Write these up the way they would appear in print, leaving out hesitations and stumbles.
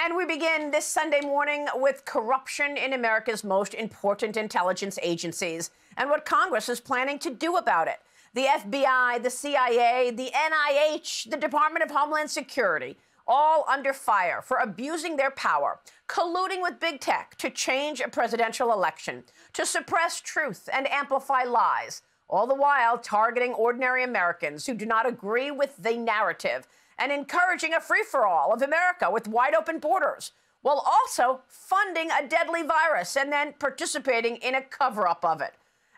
And we begin this Sunday morning with corruption in America's most important intelligence agencies and what Congress is planning to do about it. The FBI, the CIA, the NIH, the Department of Homeland Security, all under fire for abusing their power, colluding with big tech to change a presidential election, to suppress truth and amplify lies, all the while targeting ordinary Americans who do not agree with the narrative and encouraging a free-for-all of America with wide-open borders, while also funding a deadly virus and then participating in a cover-up of it.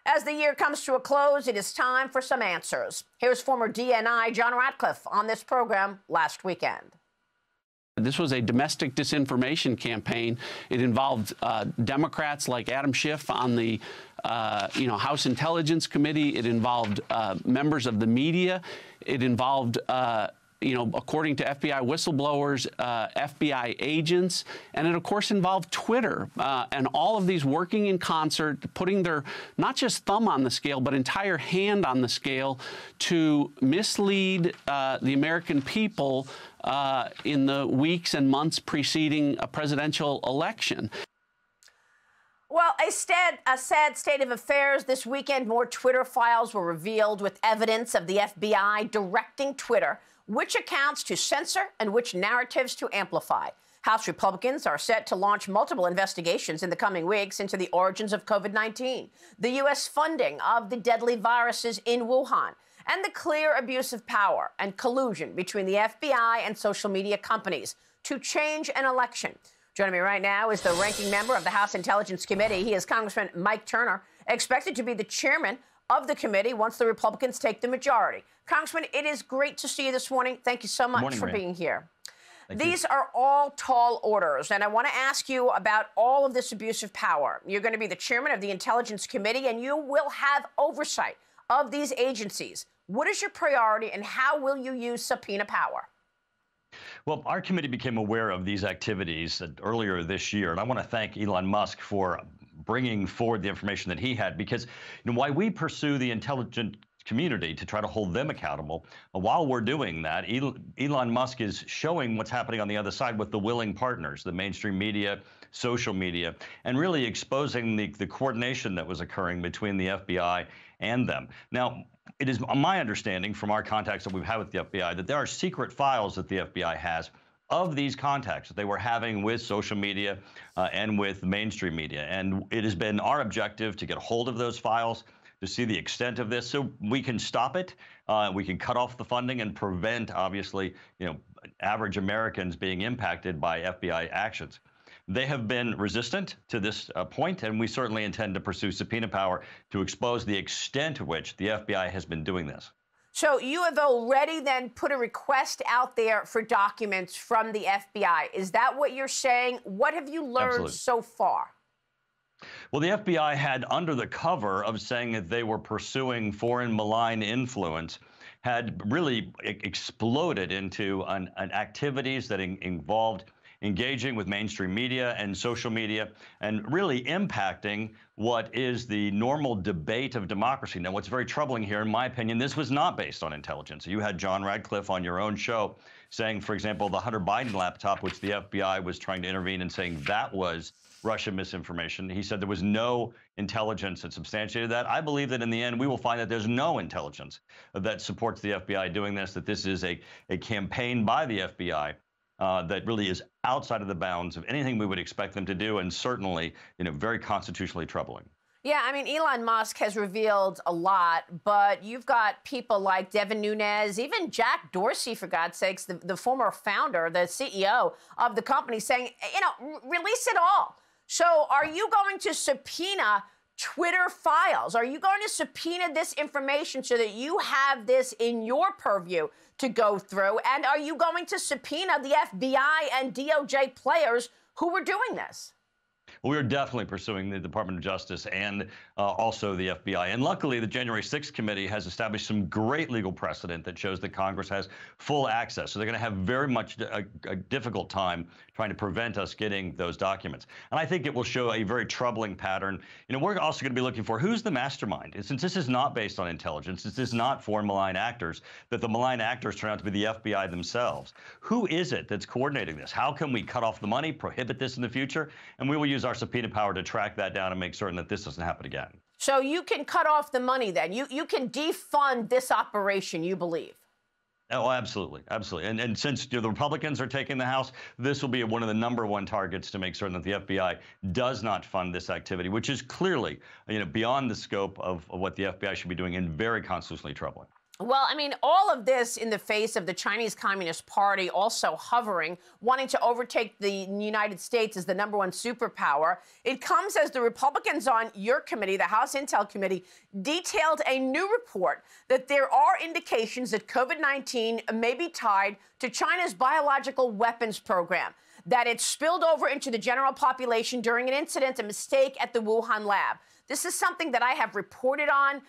As the year comes to a close, it is time for some answers. Here's former DNI John Ratcliffe on this program last weekend. This was a domestic disinformation campaign. It involved Democrats like Adam Schiff on the House Intelligence Committee. It involved members of the media. It involved according to FBI whistleblowers, FBI agents, and it, of course, involved Twitter and all of these working in concert, putting their not just thumb on the scale, but entire hand on the scale to mislead the American people in the weeks and months preceding a presidential election. Well, a sad state of affairs this weekend. More Twitter files were revealed with evidence of the FBI directing Twitter which accounts to censor and which narratives to amplify. House Republicans are set to launch multiple investigations in the coming weeks into the origins of COVID-19, the U.S. funding of the deadly viruses in Wuhan, and the clear abuse of power and collusion between the FBI and social media companies to change an election. Joining me right now is the ranking member of the House Intelligence Committee. He is Congressman Mike Turner, expected to be the chairman of the committee once the Republicans take the majority. Congressman, it is great to see you this morning. Thank you so much for being here. These are all tall orders, and I want to ask you about all of this abuse of power. You're going to be the chairman of the Intelligence Committee, and you will have oversight of these agencies. What is your priority, and how will you use subpoena power? Well, our committee became aware of these activities earlier this year, and I want to thank Elon Musk for bringing forward the information that he had, because while we pursue the intelligence community to try to hold them accountable, while we're doing that, Elon Musk is showing what's happening on the other side with the willing partners, the mainstream media, social media, and really exposing the coordination that was occurring between the FBI and them. Now, it is my understanding from our contacts that we've had with the FBI that there are secret files that the FBI has of these contacts that they were having with social media and with mainstream media. And it has been our objective to get a hold of those files, to see the extent of this so we can stop it, we can cut off the funding and prevent, obviously, average Americans being impacted by FBI actions. They have been resistant to this point, and we certainly intend to pursue subpoena power to expose the extent to which the FBI has been doing this. So you have already then put a request out there for documents from the FBI. Is that what you're saying? What have you learned so far? Well, the FBI had, under the cover of saying that they were pursuing foreign malign influence, had really exploded into an activities that involved engaging with mainstream media and social media and really impacting what is the normal debate of democracy. Now, what's very troubling here, in my opinion, this was not based on intelligence. You had John Ratcliffe on your own show saying, for example, the Hunter Biden laptop, which the FBI was trying to intervene and saying that was Russian misinformation. He said there was no intelligence that substantiated that. I believe that in the end, we will find that there's no intelligence that supports the FBI doing this, that this is a campaign by the FBI that really is outside of the bounds of anything we would expect them to do, and certainly, very constitutionally troubling. Yeah, I mean, Elon Musk has revealed a lot, but you've got people like Devin Nunes, even Jack Dorsey, for God's sakes, the former founder, the CEO of the company, saying, release it all. So are you going to subpoena Twitter files? Are you going to subpoena this information so that you have this in your purview to go through? And are you going to subpoena the FBI and DOJ players who were doing this? We are definitely pursuing the Department of Justice and also the FBI. And luckily, the January 6th committee has established some great legal precedent that shows that Congress has full access. So they're going to have very much a difficult time trying to prevent us getting those documents. And I think it will show a very troubling pattern. We're also going to be looking for who's the mastermind. And since this is not based on intelligence, this is not foreign malign actors, that the malign actors turn out to be the FBI themselves. Who is it that's coordinating this? How can we cut off the money, prohibit this in the future? And we will use our subpoena power to track that down and make certain that this doesn't happen again. So you can cut off the money then. You can defund this operation, you believe? Oh, absolutely. Absolutely. And since the Republicans are taking the House, this will be one of the #1 targets to make certain that the FBI does not fund this activity, which is clearly, beyond the scope of what the FBI should be doing and very constitutionally troubling. Well, I mean, all of this in the face of the Chinese Communist Party also hovering, wanting to overtake the United States as the #1 superpower. It comes as the Republicans on your committee, the House Intel Committee, detailed a new report that there are indications that COVID-19 may be tied to China's biological weapons program, that it spilled over into the general population during an incident, a mistake at the Wuhan lab. This is something that I have reported on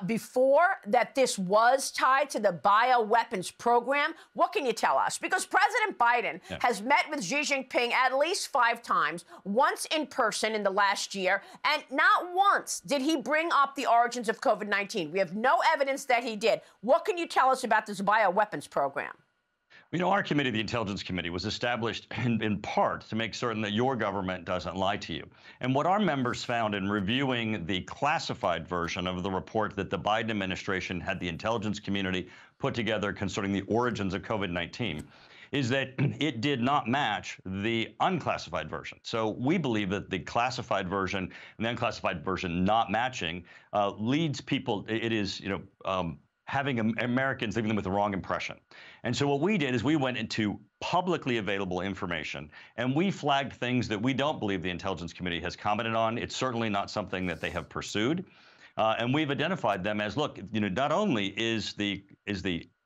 before, that this was tied to the bioweapons program. What can you tell us? Because President Biden has met with Xi Jinping at least 5 times, once in person in the last year, and not once did he bring up the origins of COVID-19. We have no evidence that he did. What can you tell us about this bioweapons program? Our committee, the Intelligence Committee, was established in part to make certain that your government doesn't lie to you. And what our members found in reviewing the classified version of the report that the Biden administration had the intelligence community put together concerning the origins of COVID-19 is that it did not match the unclassified version. So we believe that the classified version and the unclassified version not matching leads people, it is, having Americans leaving them with the wrong impression. And so what we did is we went into publicly available information and we flagged things that we don't believe the Intelligence Committee has commented on. It's certainly not something that they have pursued. And we've identified them as, look, not only is the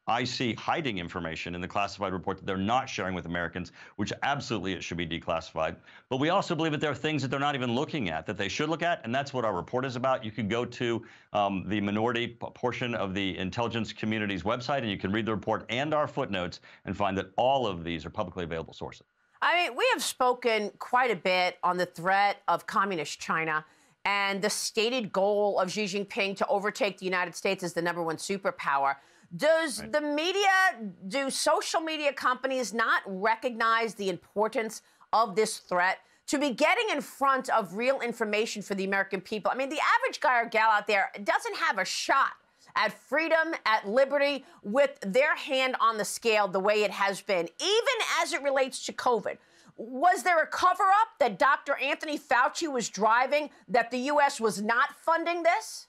IC hiding information in the classified report that they're not sharing with Americans, which absolutely it should be declassified. But we also believe that there are things that they're not even looking at that they should look at, and that's what our report is about. You can go to the minority portion of the intelligence community's website, and you can read the report and our footnotes and find that all of these are publicly available sources. I mean, we have spoken quite a bit on the threat of communist China and the stated goal of Xi Jinping to overtake the United States as the #1 superpower. Does the media, do social media companies not recognize the importance of this threat to be getting in front of real information for the American people? I mean, the average guy or gal out there doesn't have a shot at freedom, at liberty, with their hand on the scale the way it has been, even as it relates to COVID. Was there a cover-up that Dr. Anthony Fauci was driving, that the U.S. was not funding this?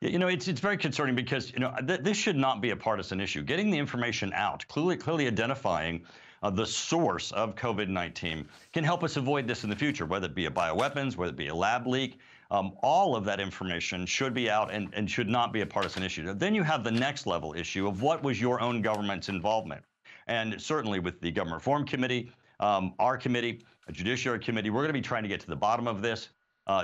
It's very concerning because, this should not be a partisan issue. Getting the information out, clearly identifying the source of COVID-19 can help us avoid this in the future, whether it be a bioweapons, whether it be a lab leak. All of that information should be out and should not be a partisan issue. Then you have the next level issue of what was your own government's involvement. And certainly with the Government Reform Committee, our committee, a Judiciary Committee, we're going to be trying to get to the bottom of this.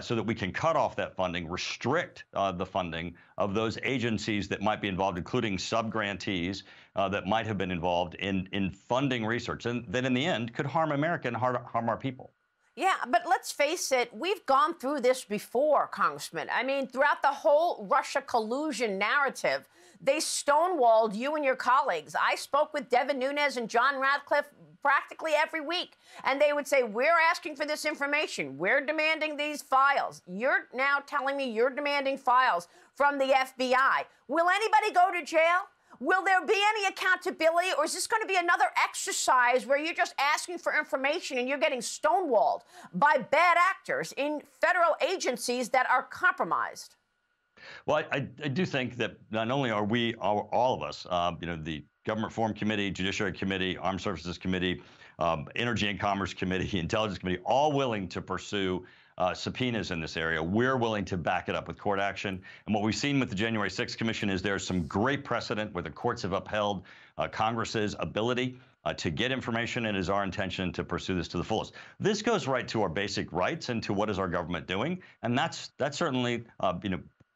So that we can cut off that funding, restrict the funding of those agencies that might be involved, including sub-grantees that might have been involved in funding research, and that in the end could harm America and harm our people. Yeah, but let's face it, we've gone through this before, Congressman. I mean, throughout the whole Russia collusion narrative, they stonewalled you and your colleagues. I spoke with Devin Nunes and John Ratcliffe practically every week, and they would say, we're asking for this information. We're demanding these files. You're now telling me you're demanding files from the FBI. Will anybody go to jail? Will there be any accountability, or is this going to be another exercise where you're just asking for information and you're getting stonewalled by bad actors in federal agencies that are compromised? Well, I do think that not only are all of us, the Government Reform Committee, Judiciary Committee, Armed Services Committee, Energy and Commerce Committee, Intelligence Committee, all willing to pursue subpoenas in this area. We're willing to back it up with court action. And what we've seen with the January 6th Commission is there's some great precedent where the courts have upheld Congress's ability to get information. It is our intention to pursue this to the fullest. This goes right to our basic rights and to what is our government doing, and that's certainly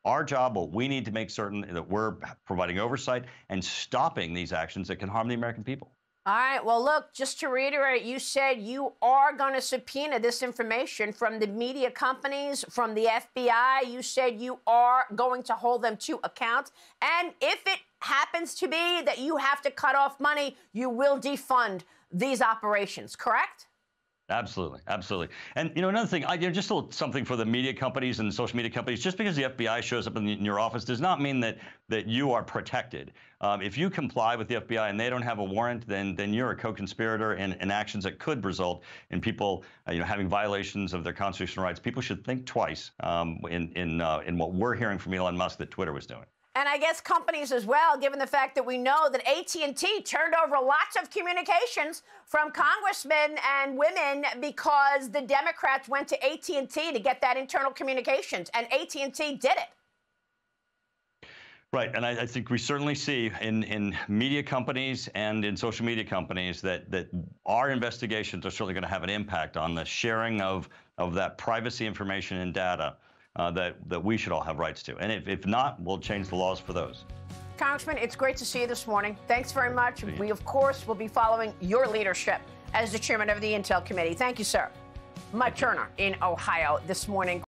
our job. But we need to make certain that we're providing oversight and stopping these actions that can harm the American people. All right. Well, look, just to reiterate, you said you are going to subpoena this information from the media companies, from the FBI. You said you are going to hold them to account. And if it happens to be that you have to cut off money, you will defund these operations, correct? Absolutely, absolutely. And another thing, just a little something for the media companies and social media companies. Just because the FBI shows up in your office does not mean that you are protected. If you comply with the FBI and they don't have a warrant, then you're a co-conspirator in actions that could result in people having violations of their constitutional rights. People should think twice in what we're hearing from Elon Musk that Twitter was doing. And I guess companies as well, given the fact that we know that AT&T turned over lots of communications from congressmen and women because the Democrats went to AT&T to get that internal communications, and AT&T did it. Right, and I think we certainly see in media companies and in social media companies that our investigations are certainly going to have an impact on the sharing of that privacy information and data that we should all have rights to. And if not, we'll change the laws for those. Congressman, it's great to see you this morning. Thanks very much. We, of course, will be following your leadership as the chairman of the Intel Committee. Thank you, sir. Mike Turner in Ohio this morning.